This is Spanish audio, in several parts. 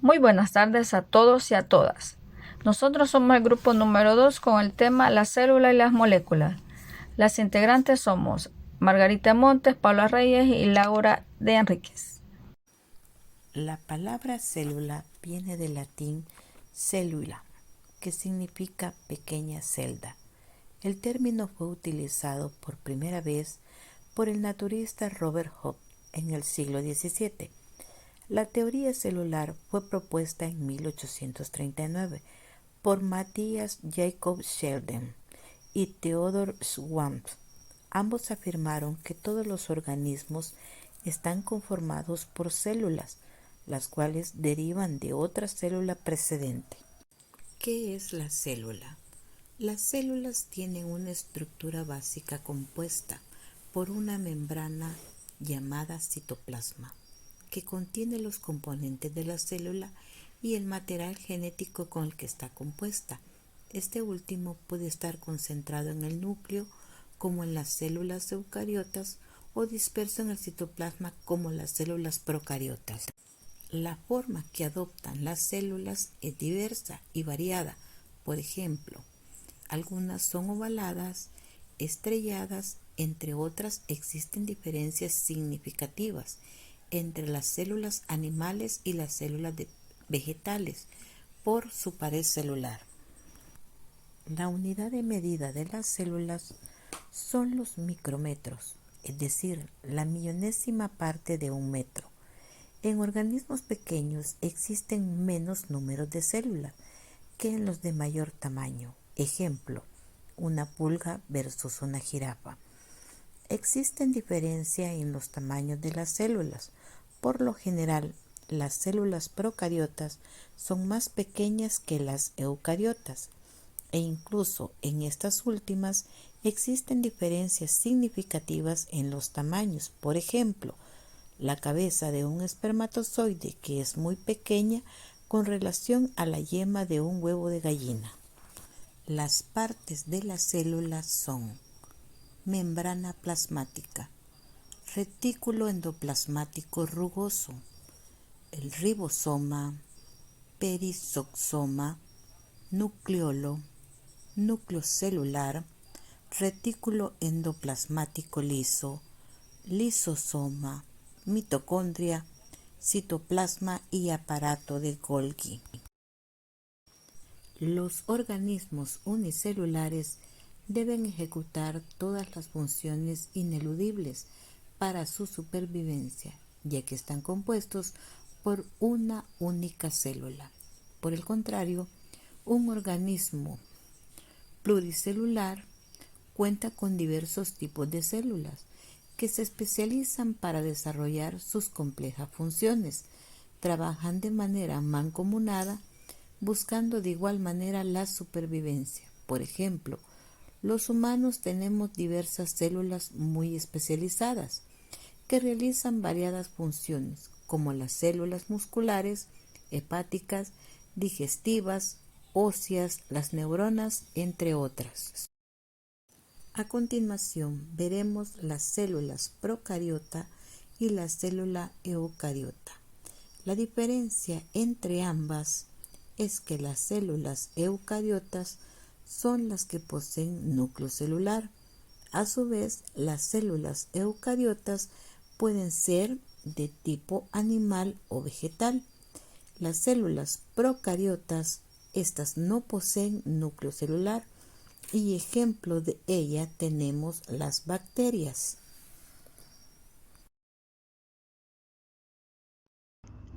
Muy buenas tardes a todos y a todas. Nosotros somos el grupo número 2 con el tema la célula y las moléculas. Las integrantes somos Margarita Montes, Paula Reyes y Laura de Enríquez. La palabra célula viene del latín cellula, que significa pequeña celda. El término fue utilizado por primera vez por el naturista Robert Hooke en el siglo XVII. La teoría celular fue propuesta en 1839 por Matthias Jacob Schleiden y Theodor Schwann. Ambos afirmaron que todos los organismos están conformados por células, las cuales derivan de otra célula precedente. ¿Qué es la célula? Las células tienen una estructura básica compuesta por una membrana llamada citoplasma, que contiene los componentes de la célula y el material genético con el que está compuesta. Este último puede estar concentrado en el núcleo, como en las células eucariotas, o disperso en el citoplasma, como las células procariotas. La forma que adoptan las células es diversa y variada. Por ejemplo, algunas son ovaladas, estrelladas, entre otras existen diferencias significativas entre las células animales y las células vegetales por su pared celular. La unidad de medida de las células son los micrómetros, es decir, la millonésima parte de un metro. En organismos pequeños existen menos números de células que en los de mayor tamaño. Ejemplo, una pulga versus una jirafa. Existen diferencias en los tamaños de las células. Por lo general, las células procariotas son más pequeñas que las eucariotas, e incluso en estas últimas existen diferencias significativas en los tamaños. Por ejemplo, la cabeza de un espermatozoide, que es muy pequeña con relación a la yema de un huevo de gallina. Las partes de las células son membrana plasmática, retículo endoplasmático rugoso, el ribosoma, perisoxoma, nucleolo, núcleo celular, retículo endoplasmático liso, lisosoma, mitocondria, citoplasma y aparato de Golgi. Los organismos unicelulares deben ejecutar todas las funciones ineludibles para su supervivencia, ya que están compuestos por una única célula. Por el contrario, un organismo pluricelular cuenta con diversos tipos de células que se especializan para desarrollar sus complejas funciones. Trabajan de manera mancomunada, buscando de igual manera la supervivencia. Por ejemplo, los humanos tenemos diversas células muy especializadas que realizan variadas funciones, como las células musculares, hepáticas, digestivas, óseas, las neuronas, entre otras. A continuación veremos las células procariota y la célula eucariota. La diferencia entre ambas es que las células eucariotas son las que poseen núcleo celular. A su vez, las células eucariotas pueden ser de tipo animal o vegetal. Las células procariotas, estas no poseen núcleo celular, y ejemplo de ella tenemos las bacterias.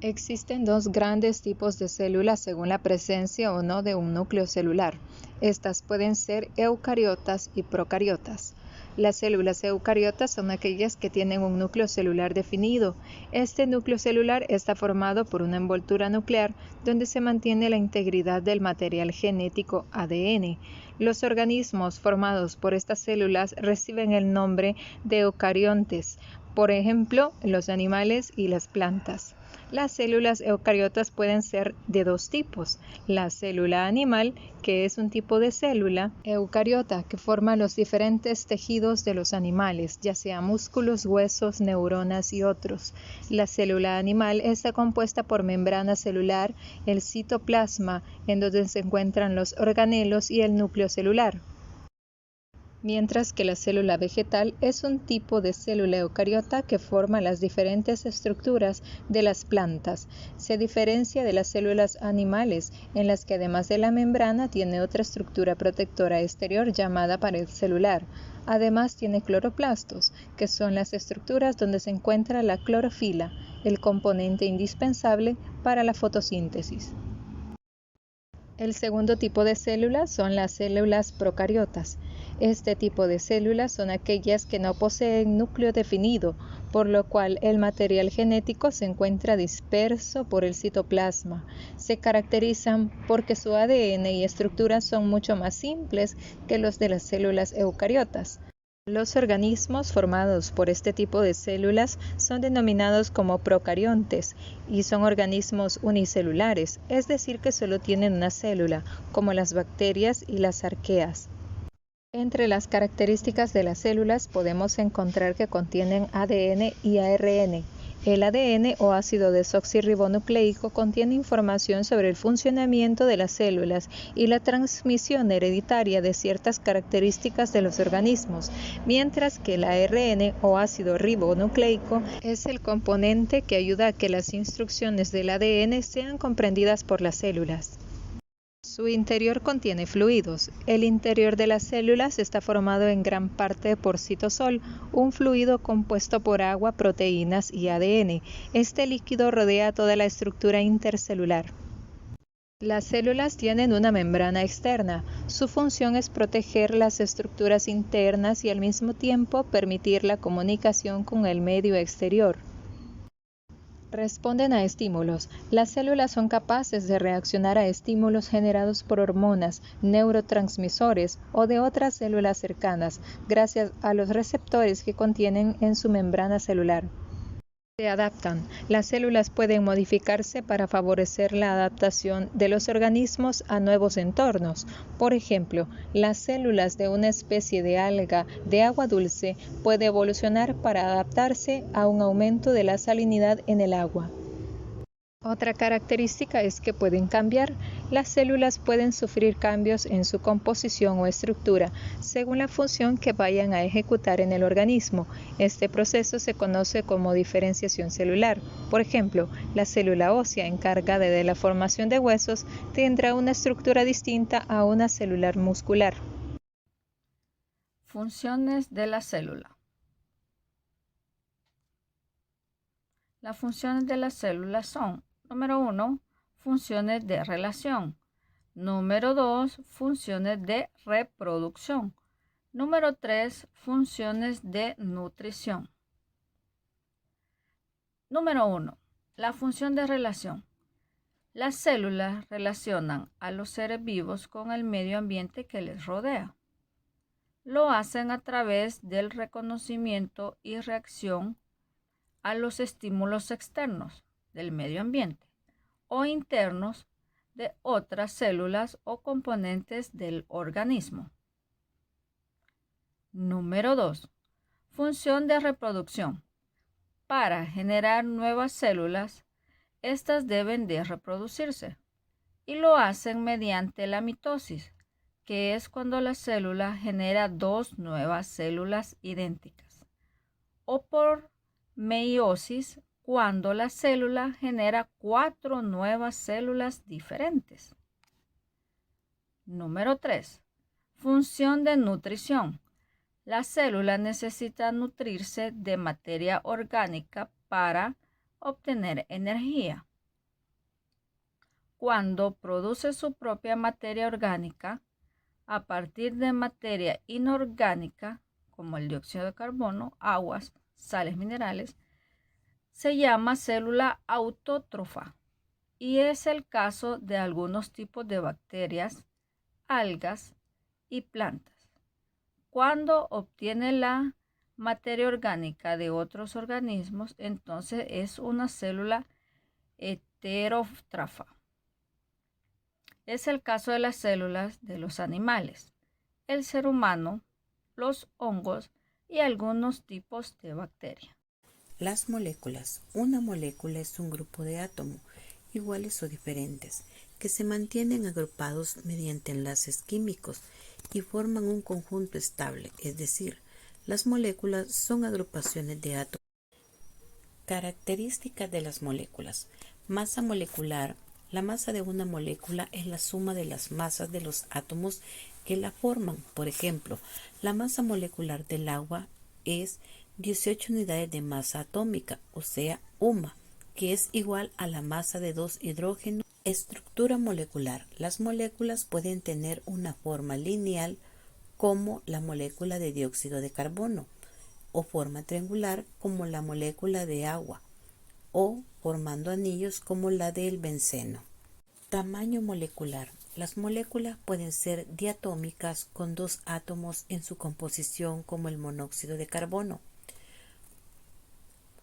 Existen dos grandes tipos de células según la presencia o no de un núcleo celular. Estas pueden ser eucariotas y procariotas. Las células eucariotas son aquellas que tienen un núcleo celular definido. Este núcleo celular está formado por una envoltura nuclear donde se mantiene la integridad del material genético ADN. Los organismos formados por estas células reciben el nombre de eucariontes, por ejemplo, los animales y las plantas. Las células eucariotas pueden ser de dos tipos: la célula animal, que es un tipo de célula eucariota que forma los diferentes tejidos de los animales, ya sea músculos, huesos, neuronas y otros. La célula animal está compuesta por membrana celular, el citoplasma, en donde se encuentran los organelos, y el núcleo celular. Mientras que la célula vegetal es un tipo de célula eucariota que forma las diferentes estructuras de las plantas. Se diferencia de las células animales, en las que además de la membrana tiene otra estructura protectora exterior llamada pared celular. Además tiene cloroplastos, que son las estructuras donde se encuentra la clorofila, el componente indispensable para la fotosíntesis. El segundo tipo de células son las células procariotas. Este tipo de células son aquellas que no poseen núcleo definido, por lo cual el material genético se encuentra disperso por el citoplasma. Se caracterizan porque su ADN y estructuras son mucho más simples que los de las células eucariotas. Los organismos formados por este tipo de células son denominados como procariontes y son organismos unicelulares, es decir, que solo tienen una célula, como las bacterias y las arqueas. Entre las características de las células podemos encontrar que contienen ADN y ARN. El ADN o ácido desoxirribonucleico contiene información sobre el funcionamiento de las células y la transmisión hereditaria de ciertas características de los organismos, mientras que el ARN o ácido ribonucleico es el componente que ayuda a que las instrucciones del ADN sean comprendidas por las células. Su interior contiene fluidos. El interior de las células está formado en gran parte por citosol, un fluido compuesto por agua, proteínas y ADN. Este líquido rodea toda la estructura intercelular. Las células tienen una membrana externa. Su función es proteger las estructuras internas y al mismo tiempo permitir la comunicación con el medio exterior. Responden a estímulos. Las células son capaces de reaccionar a estímulos generados por hormonas, neurotransmisores o de otras células cercanas, gracias a los receptores que contienen en su membrana celular. Se adaptan. Las células pueden modificarse para favorecer la adaptación de los organismos a nuevos entornos. Por ejemplo, las células de una especie de alga de agua dulce pueden evolucionar para adaptarse a un aumento de la salinidad en el agua. Otra característica es que pueden cambiar. Las células pueden sufrir cambios en su composición o estructura según la función que vayan a ejecutar en el organismo. Este proceso se conoce como diferenciación celular. Por ejemplo, la célula ósea encargada de la formación de huesos tendrá una estructura distinta a una célula muscular. Funciones de la célula. Las funciones de la célula son: número 1, funciones de relación. Número 2, funciones de reproducción. Número 3, funciones de nutrición. Número 1, la función de relación. Las células relacionan a los seres vivos con el medio ambiente que les rodea. Lo hacen a través del reconocimiento y reacción a los estímulos externos del medio ambiente o internos de otras células o componentes del organismo. Número 2. Función de reproducción. Para generar nuevas células, estas deben de reproducirse y lo hacen mediante la mitosis, que es cuando la célula genera dos nuevas células idénticas, o por meiosis, cuando la célula genera 4 nuevas células diferentes. Número 3. Función de nutrición. La célula necesita nutrirse de materia orgánica para obtener energía. Cuando produce su propia materia orgánica, a partir de materia inorgánica, como el dióxido de carbono, aguas, sales minerales, se llama célula autótrofa y es el caso de algunos tipos de bacterias, algas y plantas. Cuando obtiene la materia orgánica de otros organismos, entonces es una célula heterótrafa. Es el caso de las células de los animales, el ser humano, los hongos y algunos tipos de bacterias. Las moléculas. Una molécula es un grupo de átomos, iguales o diferentes, que se mantienen agrupados mediante enlaces químicos y forman un conjunto estable, es decir, las moléculas son agrupaciones de átomos. Características de las moléculas. Masa molecular. La masa de una molécula es la suma de las masas de los átomos que la forman. Por ejemplo, la masa molecular del agua es 18 unidades de masa atómica, o sea, UMA, que es igual a la masa de 2 hidrógenos. Estructura molecular. Las moléculas pueden tener una forma lineal como la molécula de dióxido de carbono, o forma triangular como la molécula de agua, o formando anillos como la del benceno. Tamaño molecular. Las moléculas pueden ser diatómicas con 2 átomos en su composición como el monóxido de carbono,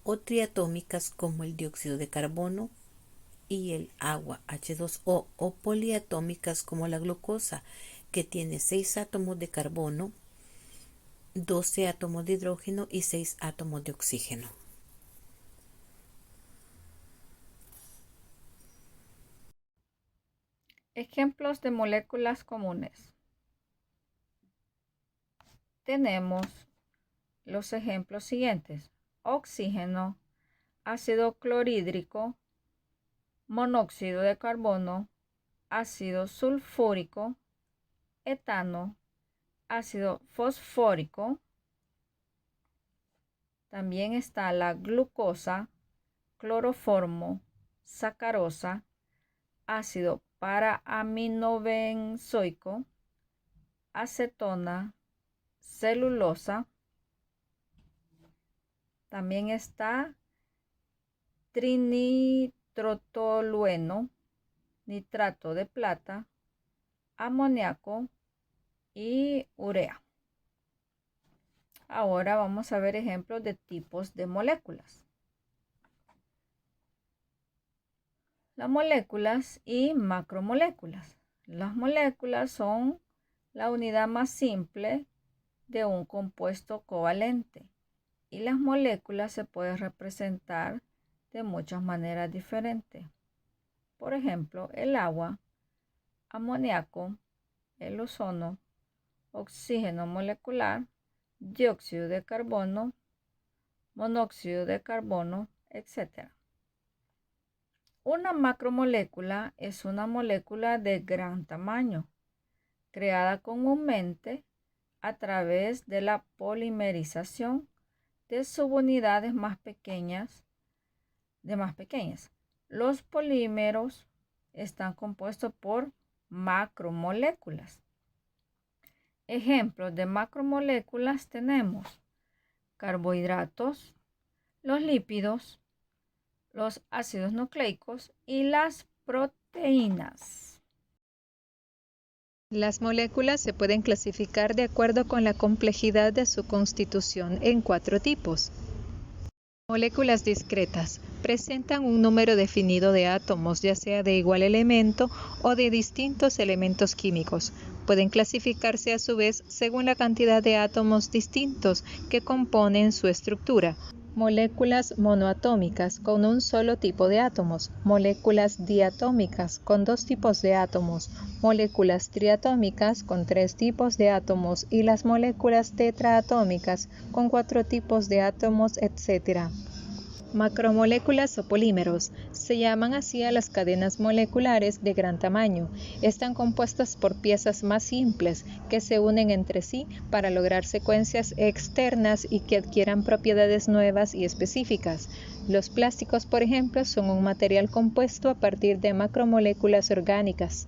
o triatómicas como el dióxido de carbono y el agua H2O, o poliatómicas como la glucosa, que tiene 6 átomos de carbono, 12 átomos de hidrógeno y 6 átomos de oxígeno. Ejemplos de moléculas comunes. Tenemos los ejemplos siguientes: oxígeno, ácido clorhídrico, monóxido de carbono, ácido sulfúrico, etano, ácido fosfórico. También está la glucosa, cloroformo, sacarosa, ácido para-aminobenzoico, acetona, celulosa. También está trinitrotolueno, nitrato de plata, amoníaco y urea. Ahora vamos a ver ejemplos de tipos de moléculas. Las moléculas y macromoléculas. Las moléculas son la unidad más simple de un compuesto covalente, y las moléculas se pueden representar de muchas maneras diferentes. Por ejemplo, el agua, amoníaco, el ozono, oxígeno molecular, dióxido de carbono, monóxido de carbono, etc. Una macromolécula es una molécula de gran tamaño, creada comúnmente a través de la polimerización de subunidades más pequeñas. Los polímeros están compuestos por macromoléculas. Ejemplos de macromoléculas tenemos carbohidratos, los lípidos, los ácidos nucleicos y las proteínas. Las moléculas se pueden clasificar de acuerdo con la complejidad de su constitución en 4 tipos. Moléculas discretas. Presentan un número definido de átomos, ya sea de igual elemento o de distintos elementos químicos. Pueden clasificarse a su vez según la cantidad de átomos distintos que componen su estructura. Moléculas monoatómicas con un solo tipo de átomos, moléculas diatómicas con 2 tipos de átomos, moléculas triatómicas con 3 tipos de átomos y las moléculas tetraatómicas con 4 tipos de átomos, etc. Macromoléculas o polímeros. Se llaman así a las cadenas moleculares de gran tamaño. Están compuestas por piezas más simples que se unen entre sí para lograr secuencias externas y que adquieran propiedades nuevas y específicas. Los plásticos, por ejemplo, son un material compuesto a partir de macromoléculas orgánicas.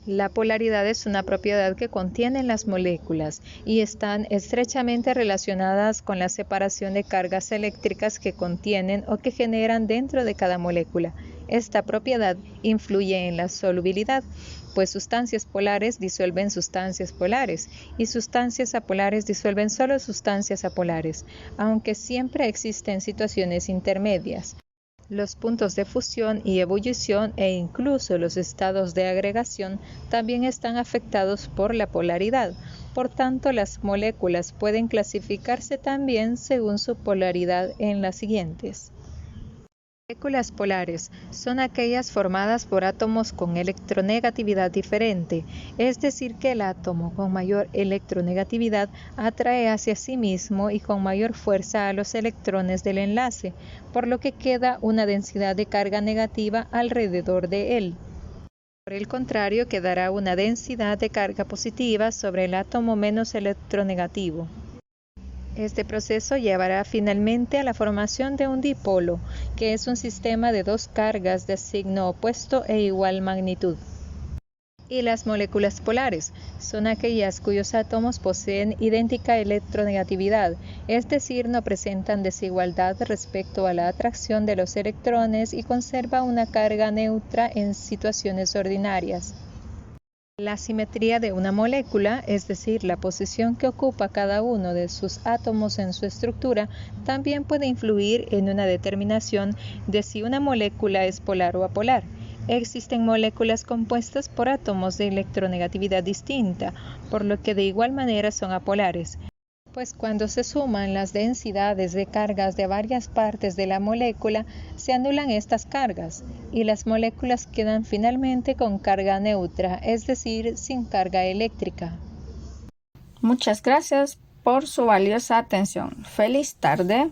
La polaridad es una propiedad que contienen las moléculas y están estrechamente relacionadas con la separación de cargas eléctricas que contienen o que generan dentro de cada molécula. Esta propiedad influye en la solubilidad, pues sustancias polares disuelven sustancias polares y sustancias apolares disuelven solo sustancias apolares, aunque siempre existen situaciones intermedias. Los puntos de fusión y ebullición e incluso los estados de agregación también están afectados por la polaridad. Por tanto, las moléculas pueden clasificarse también según su polaridad en las siguientes. Moléculas polares son aquellas formadas por átomos con electronegatividad diferente, es decir, que el átomo con mayor electronegatividad atrae hacia sí mismo y con mayor fuerza a los electrones del enlace, por lo que queda una densidad de carga negativa alrededor de él. Por el contrario, quedará una densidad de carga positiva sobre el átomo menos electronegativo. Este proceso llevará finalmente a la formación de un dipolo, que es un sistema de dos cargas de signo opuesto e igual magnitud. Y las moléculas polares son aquellas cuyos átomos poseen idéntica electronegatividad, es decir, no presentan desigualdad respecto a la atracción de los electrones y conserva una carga neutra en situaciones ordinarias. La simetría de una molécula, es decir, la posición que ocupa cada uno de sus átomos en su estructura, también puede influir en una determinación de si una molécula es polar o apolar. Existen moléculas compuestas por átomos de electronegatividad distinta, por lo que de igual manera son apolares. Pues cuando se suman las densidades de cargas de varias partes de la molécula, se anulan estas cargas y las moléculas quedan finalmente con carga neutra, es decir, sin carga eléctrica. Muchas gracias por su valiosa atención. Feliz tarde.